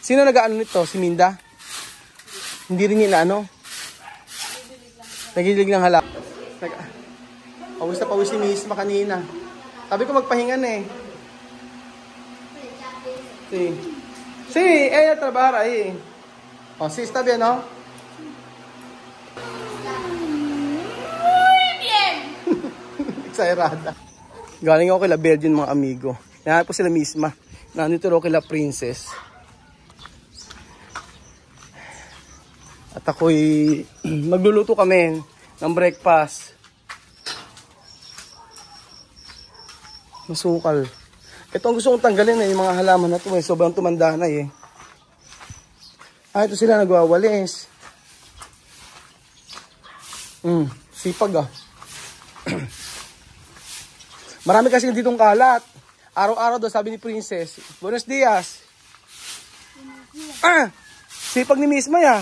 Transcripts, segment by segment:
Sino nag-ano nito? Si Minda? Hindi rin niya ano? Nagilig ng halak. Pawis na pawis si Misma kanina. Sabi ko magpahingan eh. Si, trabaho eh. O, si tabi ano? Exagerada. Galing ako kila Virgin mga amigo. Nahanap po sila Misma. Nandito rin kila Princess. At ako'y magluluto kami ng breakfast. Masukal. Ito ang gusto kong tanggalin eh, yung mga halaman na ito eh. Sobrang tumanda na eh. Ito sila nagwawalis. Sipag ah. Marami kasi ditong kalat. Araw-araw daw sabi ni Princess. Buenos dias. Sipag ni Misma ya.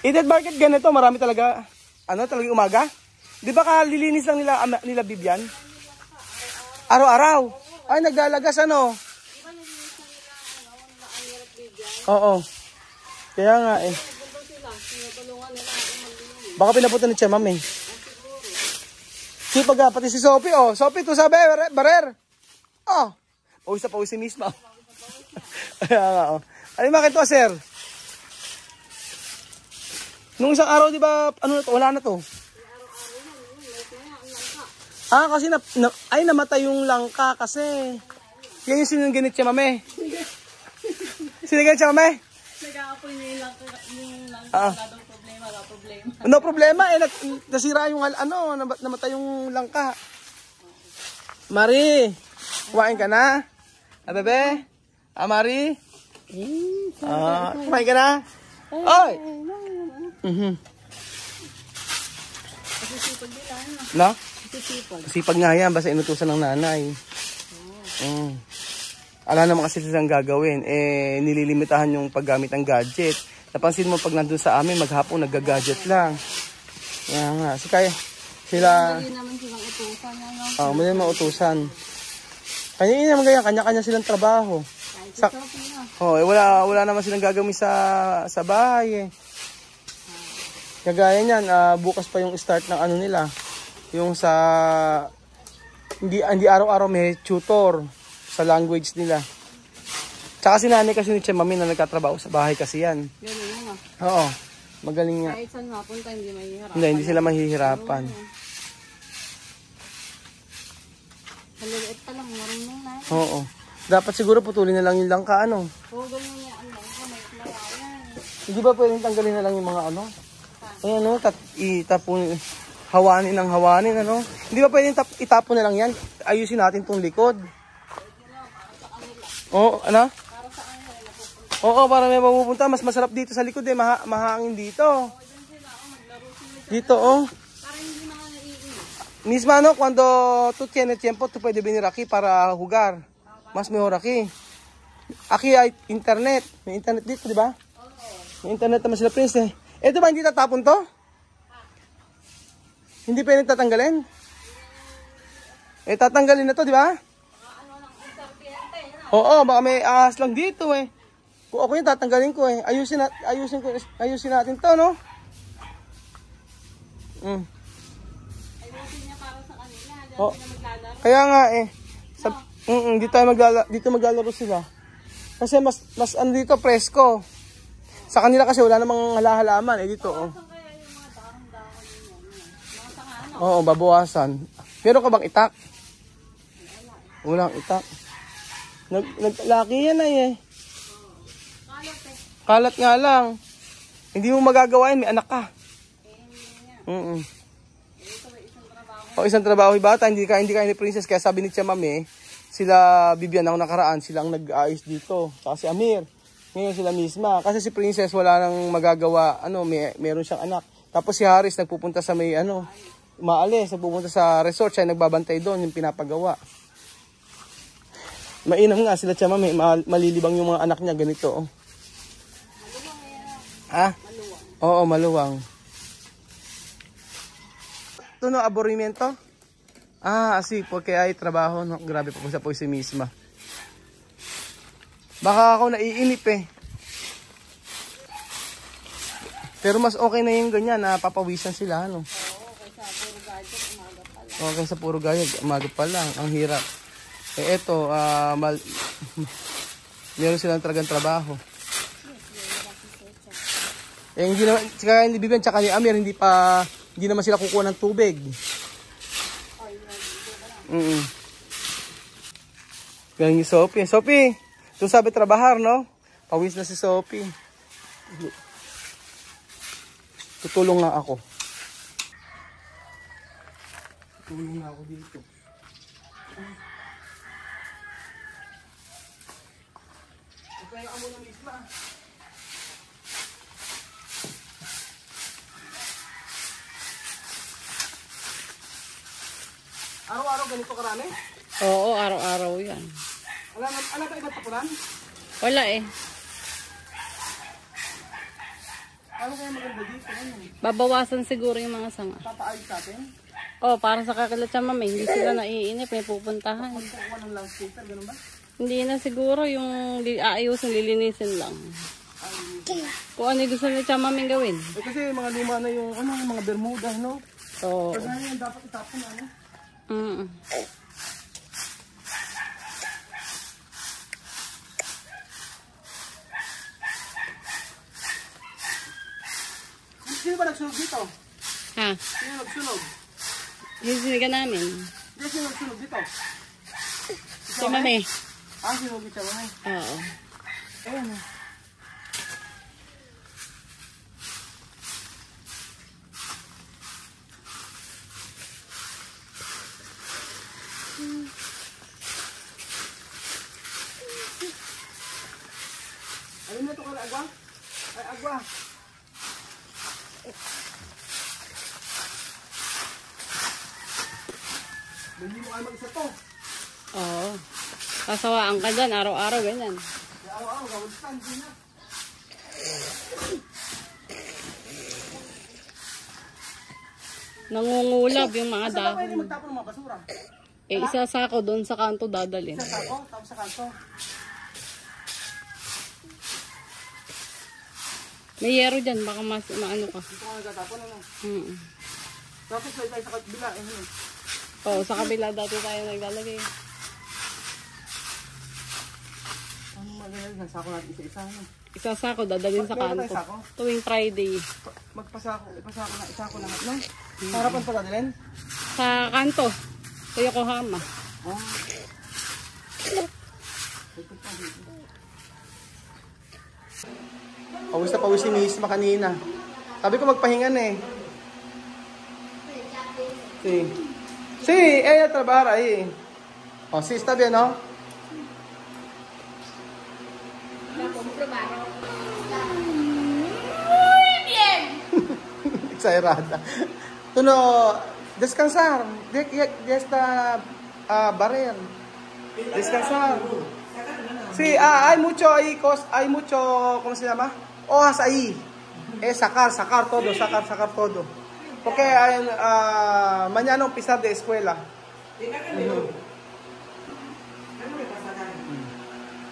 Edad bakit ganito? Marami talaga. Talagang umaga? Di ba kalilinis lang nila Bibian? Araw-araw. Ay, naglalagas ano? Oo. Kaya nga eh. Baka pinapunta ni Chemam eh. Sipag pati si Sophie oh. Sophie, tu sabi, barer. Oh. Pawis si Misma. Kaya nga oh. Ano bakit to, sir? Nung isang araw, di ba, wala na to? Kasi namatay yung langka kasi. Yan yung sinungginit siya, mame. Sinungginit siya, mame? Nag-aapoy na yung langka. Wala daw problema. No problema, nasira yung, namatay yung langka. Mari, kumain ka na? Bebe? Mari? Kumain ka na? Oy! Sipag nila, ano? No? Sipag nga yan, basta inutusan ng nanay. Ala naman kasi silang gagawin. Nililimitahan yung paggamit ng gadget. Napansin mo pag nandun sa amin, maghapon nagga-gadget lang. Kaya nga, sila... Hindi naman silang utusan. Mali naman utusan. Kanya naman ganyan, kanya-kanya silang trabaho. Wala naman silang gagawin sa bahay eh. Kagaya niyan, bukas pa yung start ng nila. Yung sa hindi araw-araw may tutor sa language nila. Tsaka si nanay kasi ni Chemami na nagtatrabaho sa bahay kasi yan. Ganun nga. Oo. Magaling nga. Kahit saan mapunta hindi mahihirapan. Hindi sila mahihirapan. Maliliit pa lang, marunong na. Oo. Dapat siguro putulin na lang yung langka Oo, ganun yung Hindi ba pwedeng tanggalin na lang yung mga itapon, hawanin. Hindi ba pwedeng itapon na lang yan? Ayusin natin tong likod. Oo, Oo, para may mapupunta. Mas masarap dito sa likod eh. Mahangin dito. Dito, oh. Misma, cuando tú tienes tiempo, tú puedes venir aquí para jugar. Mas mejor aquí. Aquí hay internet. May internet dito, di ba? May internet naman sila, Prince eh. Ito ba hindi tatapon to? Hindi pwedeng tatanggalin? Tatanggalin na to, di ba? Oo, baka may ahas lang dito eh. Kung ako yung tatanggalin ko eh. Ayusin natin to, no? Ayusin niya para sa kanila. Oh. Kaya nga eh. Dito maglalaro sila. Kasi mas dito presko. Sa kanila kasi wala namang halaman eh dito oh. Oo, babawasan. Meron ka bang itak? Walang itak. Naglaki yan ay eh. Kalat nga lang. Hindi mo magagawa yan, may anak ka. Isang trabaho bata, hindi ka ni Princess. Kaya sabi ni Tia Mami, sila Bibian ang nakaraan, silang nag-aayos dito. Saka si Amir. Ngayon sila misma. Kasi si Princess wala nang magagawa, meron siyang anak. Tapos si Haris nagpupunta sa nagpupunta sa resort, siya nagbabantay doon, yung pinapagawa. Mainam nga sila Tia Mami, malilibang yung mga anak niya, ganito. Oh. Ha? Maluwang. Oo, maluwang. Ito no, aburrimiento? Así, porque hay trabajo, no? Grabe pa po sa misma. Baka ako naiinip eh. Pero mas okay na yung ganyan, na papawisan sila, ano? Oo, kaysa puro gadget, umaga pa lang. Okay, sa puro gayag, umaga pa lang, ang hirap. Eh eto, meron silang talagang trabaho. Eh hindi naman, kaya ni Bibian tsaka ni Amir, hindi naman sila kukuha ng tubig. Galing ni Sophie. Sophie, doon sabi trabahar, no? Pawis na si Sophie. Tutulong nga ako. Tutulong nga ako dito. Okay, ako muna misma. Araw-araw ganito karami? Oo, araw-araw yan. Alam ba ibang tapunan? Wala eh. Ano kaya maganda dito? Ano? Babawasan siguro yung mga sanga. Papaayos natin? Oh, para sa kakilat siya mami, hindi sila naiinip, may pupuntahan. Magkukuha ng landscaper, ganun ba? Hindi na siguro yung aayusin, lilinisin lang. Kung ano yung gusto nila siya mami gawin. Eh kasi mga luma na yung mga Bermuda, no? Oo. Pero yan dapat itapon, ano? Sino ba nagsunog dito? Ha? Sino nagsunog? Yung siniga namin. Hindi, sino nagsunog dito? Si mami. Sinunog dito, mami. Oo. Ayan. Alin na ito ka, agwa? Ay, agwa. Hindi mo kayo mag-isa to. Oo. Kasawaan ka dyan, araw-araw ganyan. Kaya araw-araw, gawin stand, hindi na. Nangungulab yung mga Saan ba pwede dahon. magtapon ng mga basura? Eh, isasako doon sa kanto dadalhin. Sa sako, tapos sa kanto. May yero dyan, baka maano ka. Dito ka nagtatapon, ano? Tapos may tayo sa kabila, eh, ano? Oo, sa kabila dati tayo naglalagay. Ano magandang sako natin isa-isa, ano? Isasako, dadalhin sa Meron kanto. tayong sako? Tuwing Friday. Ipasako na, isako lahat, no? Sa harapan pa dadalhin? Sa kanto, sa Yokohama. Oh. Pawis na pawis si Misma kanina. Sabi ko magpahingan eh. Si, ella trabajar ahí. Oh, sí, está bien, ¿no? Muy bien. Exagerada. Tú no, descansar. Ya está barrer. Descansar. Sí, hay mucho ahí, hay mucho, ¿cómo se llama? Hojas ahí. Es sacar todo, sacar todo. Porque mañana empezar de escuela.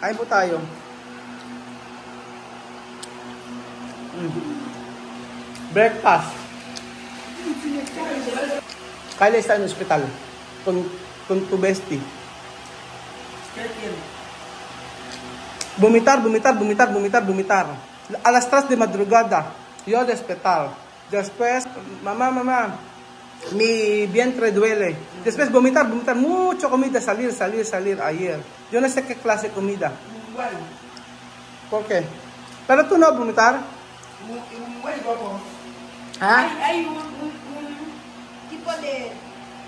Ayun po tayo. Breakfast. Kaya está en el hospital con tu bestie. Vomitar. A las 3 de madrugada, yo al hospital. Después, mamá, mi vientre duele. Después vomitar, mucho comida, salir ayer. Yo no sé qué clase de comida. ¿Por qué? Pero tú no vomitar. ¿Ah? Hay un tipo de...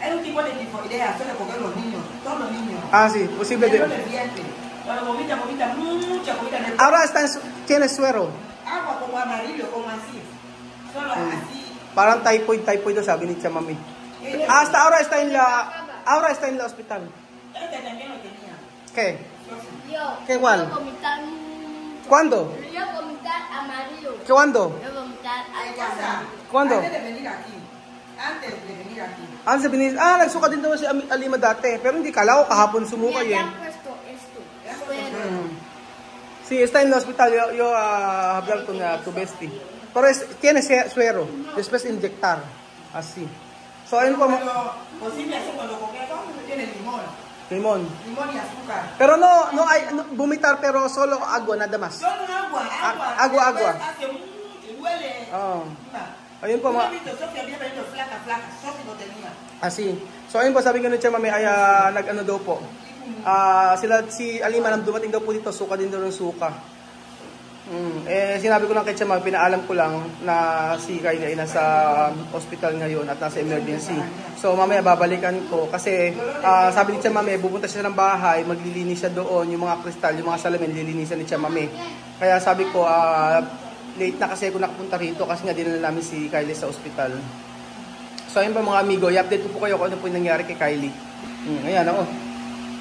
Hay un tipo de tifoidea, suele coger los niños, todos los niños. Ah, sí, posible de... Pero el vientre. Cuando vomita mucha comida en el Ahora tiene suero. agua como amarillo, como así. Solo así. Parang typhoid daw sabi ni Tia Mami. Hasta ahora está en la hospital. Este también lo tenía. ¿Qué? Yo. ¿Qué igual? Yo vomitar. ¿Cuándo? Yo vomitar amarillo. ¿Cuándo? Yo vomitar ¿Qué agua. pasa? ¿Cuándo? Antes de venir aquí. Ano sabi ni... nagsuka din daw si Alima dati. Pero hindi kala ko kahapon sumukay eh. Me habían puesto esto. Suero. Si está en el hospital, yo hablar con tu bestie. Pero tiene suero, después inyectar, así. So, ayun po, Posible eso cuando coqueto tiene limón. limón. Limón y azúcar. Pero no hay, vomitar, pero solo agua, nada más. Solo agua. Agua. Hace huele. Oh. Ayun po, Yo he visto Sofía había venido flaca. Sofía no tenía. así. So, ayun po, sabi ko na siya, mami, ay nag-ano daw po. Si Alima nang dumating daw po dito, suka din daw ng suka. Sinabi ko lang kay Chama, pinaalam ko lang na si Kylie ay nasa hospital ngayon at nasa emergency. So mamaya babalikan ko kasi sabi ni Chama, pupunta siya ng bahay, maglilinis siya doon, yung mga kristal, yung mga salamin, lilinisan ni Chama. Kaya sabi ko, late na kasi ako nakapunta rito kasi nga dinala namin si Kylie sa hospital. So ayun pa mga amigo, i-update ko po kayo kung ano po yung nangyari kay Kylie. Ayan ako.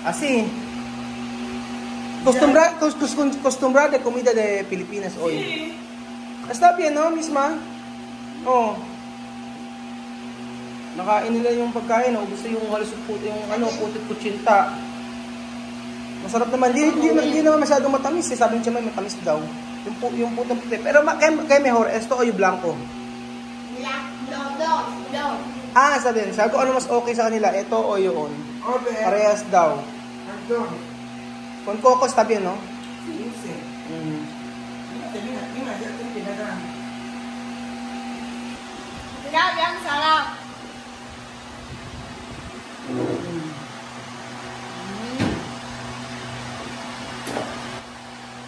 Así. Costumbrada de comida de Pilipinas hoy. Está bien, no, misma? Oh. Nakain nila yung pagkain, no? Gusto yung halos puti, yung putit kutsinta. Masarap naman. Hindi naman masyadong matamis, eh. Sabi niya may matamis daw. Yung putong puti. Pero kaya mejor, esto o yung blanco? Dos. Sabi ko ano mas okay sa kanila, ito o yun. Parehas daw. Con coco está bien, no? Yang sarap.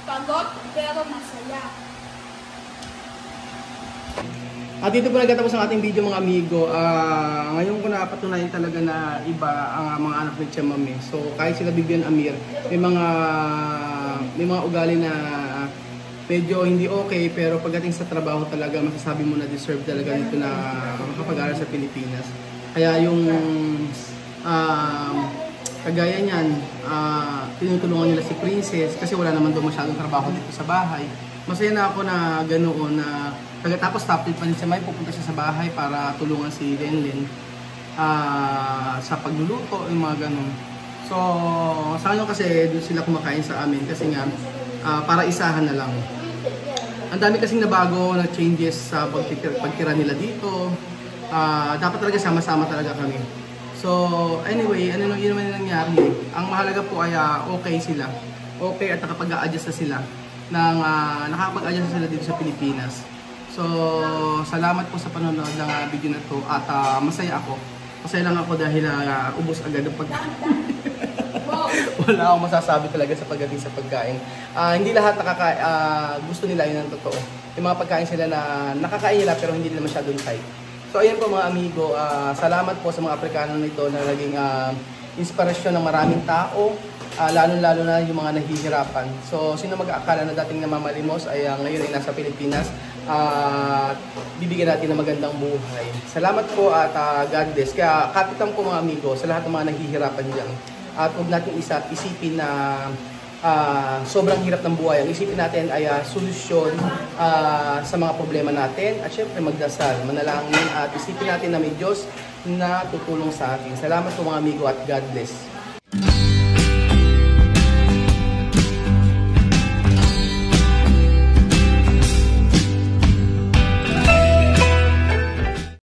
Pagod pero masaya. At dito po nagtatapos ang ating video mga amigo. Ngayon ko napatunayan talaga na iba ang mga anak ni Tia Mami. So kahit sila Bibian Amir, may mga ugali na medyo hindi okay, pero pagdating sa trabaho talaga masasabi mo na deserve talaga nito na makapag-aral sa Pilipinas. Kaya yung kagaya niyan, tinutulungan nila si Princess kasi wala naman daw masyadong trabaho dito sa bahay. Masaya na ako na ganoon na pagkatapos top tip pa rin siya, may pupunta siya sa bahay para tulungan si Lenlen sa pagluluto, yung mga ganun. So, sa kanya kasi doon sila kumakain sa amin kasi nga para isahan na lang. Ang dami kasing nabago na changes sa pagtira nila dito. Dapat talaga sama-sama talaga kami. So, anyway, yun naman yung nangyari. Ang mahalaga po ay okay sila. Okay at nakapag-a-adjust na sila. Nakapag-adjust na sila dito sa Pilipinas. So, salamat po sa panonood ng video na to at masaya ako. Masaya lang ako dahil ubos agad ang pagkain. Wala akong masasabi talaga sa pagdating sa pagkain. Hindi lahat gusto nila yun ang totoo. Yung mga pagkain sila na nakakain nila pero hindi nila masyadong type. So, ayan po mga amigo. Salamat po sa mga Aprikano nito na naging inspirasyon ng maraming tao. Lalo-lalo na yung mga nahihirapan. So, sino mag-aakala na dating namamalimos ay ngayon ay nasa Pilipinas bibigyan natin ng magandang buhay. Salamat po at God bless. Kaya kapitan po mga amigo sa lahat ng mga naghihirapan dyan. At huwag natin isipin na sobrang hirap ng buhay. Ang isipin natin ay solusyon sa mga problema natin. At syempre magdasal, manalangin at isipin natin na may Diyos na tutulong sa atin. Salamat po mga amigo at God bless.